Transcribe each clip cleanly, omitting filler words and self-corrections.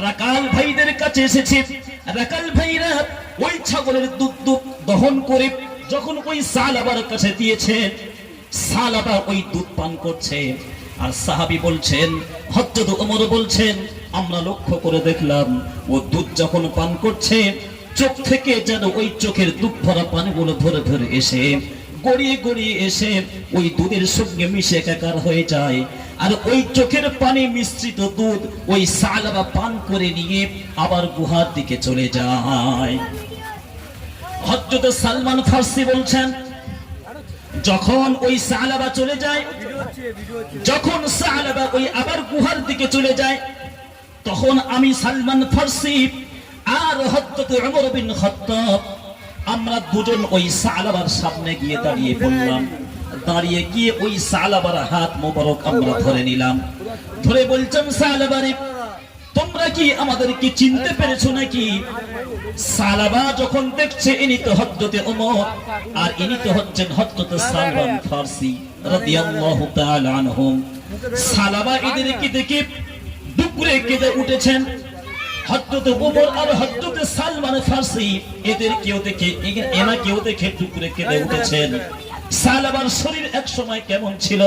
রাকাল ভাইদের কাছে এসেছে। রাকাল ভাইরা ওই ছাগলের দুধ দহন করে যখন ওই সালাবার কাছে দিয়েছে, সালাবা ওই দুধ পান করছে। আর সাহাবী বলছেন, হযরত ওমর বলছেন, আমরা লক্ষ্য করে দেখলাম ও দুধ যখন পান করছে চোখ থেকে যেন ওই চোখের দুধ ভরা পানিগুলো ধরে ধরে এসে গড়িয়ে গড়িয়ে এসে ওই দুধের সঙ্গে মিশে একাকার হয়ে যায়। আর ওই চোখের পানি মিশ্রিত দুধ ওই সালাবা পান করে নিয়ে আবার গুহার দিকে চলে যায়। হযরত সালমান ফারসি বলছেন, যখন ওই সালাবা চলে যায়, যখন সালাবা ওই আবার গুহার দিকে চলে যায়, তখন আমি সালমান ফারসি আর হযরত ওমর বিন খাত্তাব আমরা দুজন ওই সালাবার সামনে গিয়ে দাঁড়িয়ে পড়লাম। দাঁড়িয়ে গিয়ে ওই সালাবার হাত মোবারক আমরা ধরে নিলাম। ধরে বলছেন, সালাবারে তোমরা কি আমাদেরকে চিনতে পেরেছো নাকি? সালাবা যখন দেখছে ইনি তো হযরত ওমর আর ইনি তো হচ্ছেন হযরত সালমান ফারসি রাদিয়াল্লাহু তাআলা আনহুম। সালাবা এদেরকে দেখে দুপুরে কেঁদে উঠেছেন। হযরত ওমর আর হযরত সালমান ফারসি এদেরকেও দেখে এনাকেও দেখে দুপুরে কেঁদে উঠেছেন। সালাবার শরীর এক সময় কেমন ছিল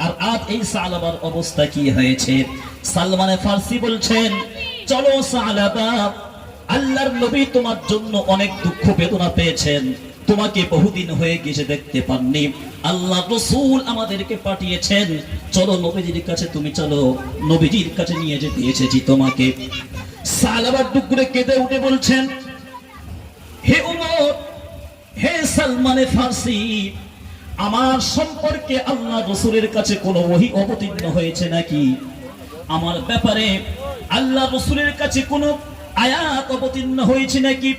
আর আজ এই সালাবার অবস্থা কি হয়েছে? সালমান ফারসি বলছেন, চলো সালাবা, আল্লাহর নবী তোমার জন্য অনেক দুঃখ বেদনা পেয়েছেন, তোমাকে বহুদিন হয়ে গেছে দেখতে পাননি, আল্লাহ রাসূল আমাদেরকে পাঠিয়েছেন, চলো নবীজির কাছে, তুমি চলো, নবীজির কাছে নিয়ে যেতে এসেছি তোমাকে। সালাবার দুপুরে কেঁদে উঠে বলছেন, হে ওমর, হে সালমান ফারসি, আমার সম্পর্কে আল্লাহ রাসূলের কাছে কোনো ওহী অবতীর্ণ হয়েছে নাকি? আমার ব্যাপারে আল্লাহ রাসূলের কাছে কোনো আয়াত অবতীর্ণ হয়েছে নাকি?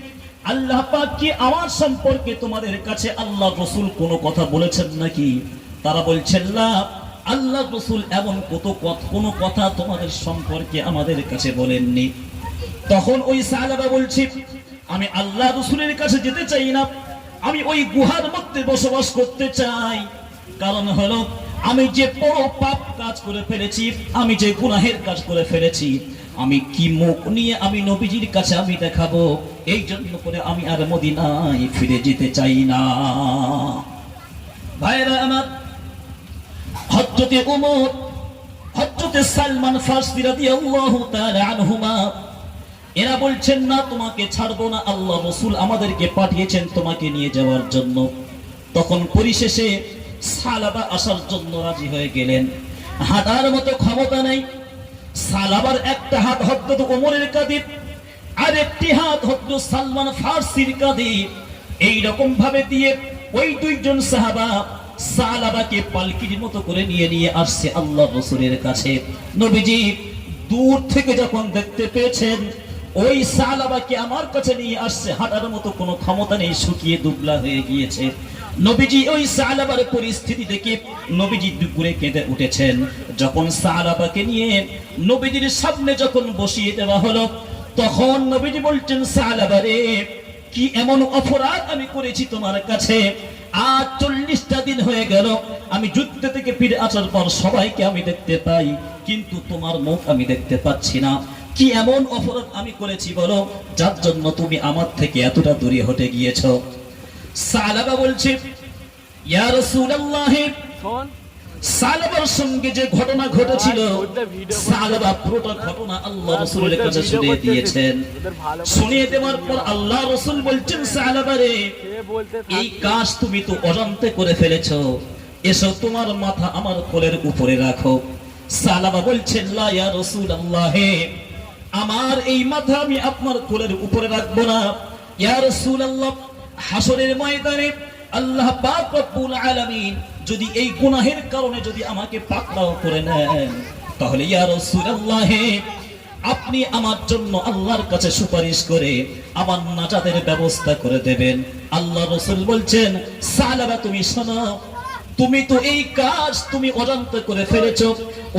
আল্লাহ পাক কি আমার সম্পর্কে তোমাদের কাছে আল্লাহ রাসূল কোনো কথা বলেছেন নাকি? তারা বলছেন, না, আল্লাহ রাসূল এমন কোনো কথা তোমাদের সম্পর্কে আমাদের কাছে বলেননি। তখন ওই সাহাবা বলছে, আমি আল্লাহ রাসূলের কাছে যেতে চাই না, আমি ওই গুহার মধ্যে বসবাস করতে চাই। কারণ হলো, আমি যে বড় পাপ কাজ করে ফেলেছি, আমি যে গুনাহের কাজ করে ফেলেছি, আমি কি মুখ নিয়ে আমি নবীজির কাছে আমি দেখাবো? এই জন্য করে আমি আর মদিনায় ফিরে যেতে চাই না। ভাইরা আমার, হযরত ওমর, হযরত সালমান ফারসি রাদিয়াল্লাহু তাআলা আনহুমা এরা বলছেন, না, তোমাকে ছাড়বো না, আল্লাহ রাসূল আমাদেরকে পাঠিয়েছেন তোমাকে নিয়ে যাওয়ার জন্য। তখন পরিশেষে সালাবা আসার জন্য রাজি হয়ে গেলেন। হাঁটার মতো ক্ষমতা নাই। সালাবার একটা হাত হযরত ওমরের কাঁধে আর একটি হাত হযরত সালমান ফারসির কাঁধে, এই রকম ভাবে দিয়ে ওই দুইজন সাহাবা সালাবাকে পালকির মতো করে নিয়ে আসছে আল্লাহ রাসূলের কাছে। নবীজি দূর থেকে যখন দেখতে পেয়েছেন ওই সালাবাকে আমার কাছে নিয়ে আসছে, হাঁটার মতো কোনো ক্ষমতা নেই, শুকিয়ে দুবলা হয়ে গিয়েছে। নবীজি ওই সালাবার পরিস্থিতি দেখে নবীজি দুপুরে কেঁদে উঠেছেন। যখন সালাবাকে নিয়ে নবীজির সামনে যখন বসিয়ে দেওয়া হলো, তখন নবীজি বলছেন, সালাবারে, কি এমন অপরাধ আমি করেছি তোমার কাছে? আজ 40টা দিন হয়ে গেল, আমি যুদ্ধ থেকে ফিরে আসার পর সবাইকে আমি দেখতে পাই, কিন্তু তোমার মুখ আমি দেখতে পাচ্ছি না। কি এমন অপরাধ আমি করেছি বলো, যার জন্য তুমি আমার থেকে এতটা দূরে হটে গিয়েছো? সালাবা বলছে, ইয়া রাসূলুল্লাহ, সালাবার সঙ্গে যে ঘটনা ঘটেছিল, সালাবা পুরোটা ঘটনা আল্লাহ রাসূলের কাছে শুনিয়ে দিয়েছেন। শুনিয়ে দেওয়ার পর আল্লাহ রাসূল বলছেন, সালাবারে, এই কাজ তুমি তো অজান্তে করে ফেলেছো, এসো তোমার মাথা আমার কোলের উপরে রাখো। সালাবা বলছেন, লা ইয়া রাসূলুল্লাহ, আমার এই মাথা আমি আপনার কোলের উপরে রাখবো না। ইয়া রাসূলুল্লাহ, হাসরের ময়দানে আল্লাহ পাক রব্বুল আলামিন যদি এই গুনাহের কারণে যদি আমাকে পাকড়াও করে নেন, তাহলে ইয়া রাসূলুল্লাহ, আপনি আমার জন্য আল্লাহর কাছে সুপারিশ করে আমার নাজাতের ব্যবস্থা করে দেবেন। আল্লাহ রাসূল বলছেন, সালাবা, তুমি শোনো, তুমি তো এই কাজ তুমি অজান্তে করে ফেলেছো।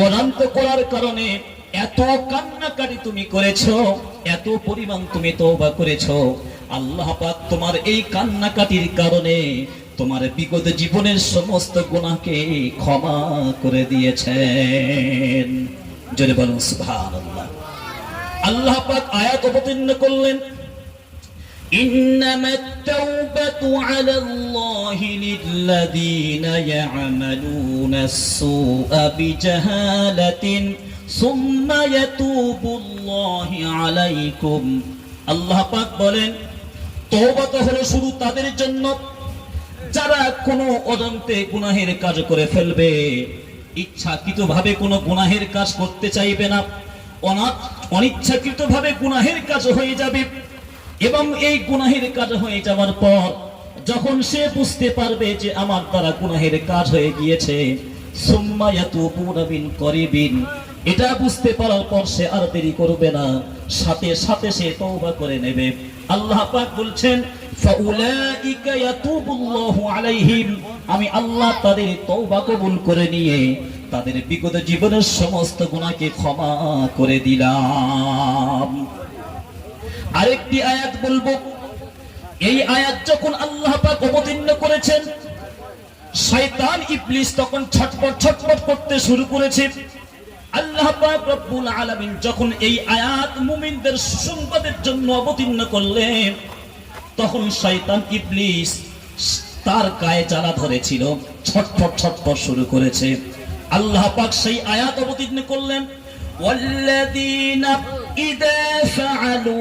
অজান্তে করার কারণে এত কান্নাকাটি তুমি করেছো, এত পরিমাণ তুমি তওবা করেছো, আল্লাহ পাক তোমার এই কান্নাকাটির কারণে তোমার বিগত জীবনের সমস্ত গুনাহকে ক্ষমা করে দিয়েছেন। জোরে বলুন সুবহানাল্লাহ। আল্লাহ পাক আয়াত অবতীর্ণ করলেন, إنما التوبة على الله للذين يعملون السوء بجهالة ثم يتوب الله عليكم। আল্লাহ পাক বলেন, তওবা তো হলো শুধু তাদের জন্য যারা কোনো অজান্তে গুনাহের কাজ করে ফেলবে, ইচ্ছাকৃতভাবে কোনো গুনাহের কাজ করতে চাইবে না, অনিচ্ছাকৃতভাবে গুনাহের কাজ হয়ে যাবে, এবং এই গুনাহের কাজ হয়ে যাওয়ার পর যখন সে বুঝতে পারবে যে আমার দ্বারা গুনাহের কাজ হয়ে গিয়েছে, সুম্মা ইয়াতুবুনা মিন করিবিন, এটা বুঝতে পারার পর সে আর দেরি করবে না, সাথে সাথে সে তওবা করে নেবে। আল্লাহ পাক বলছেন, ফাউলাইকা ইয়াতুবুল্লাহু আলাইহিম, আমি আল্লাহ তাদের তওবা কবুল করে নিয়ে তাদের বিগত জীবনের সমস্ত গুনাহকে ক্ষমা করে দিলাম। আরেকটি আয়াত বলবো, এই আয়াত যখন আল্লাহ পাক অবতীর্ণ করেছেন, শয়তান ইবলিস তখন ছটফট করতে শুরু করেছে। আল্লাহ পাক রব্বুল আলামিন যখন এই আয়াত মুমিনদের সুসংবাদের জন্য অবতীর্ণ করলেন, তখন শয়তান ইবলিস তার গায়ে জ্বালা ধরেছিল, ছটফট শুরু করেছে। আল্লাহ পাক সেই আয়াত অবতীর্ণ করলেন, ওয়াল্লাযীনা ইযা ফাআলু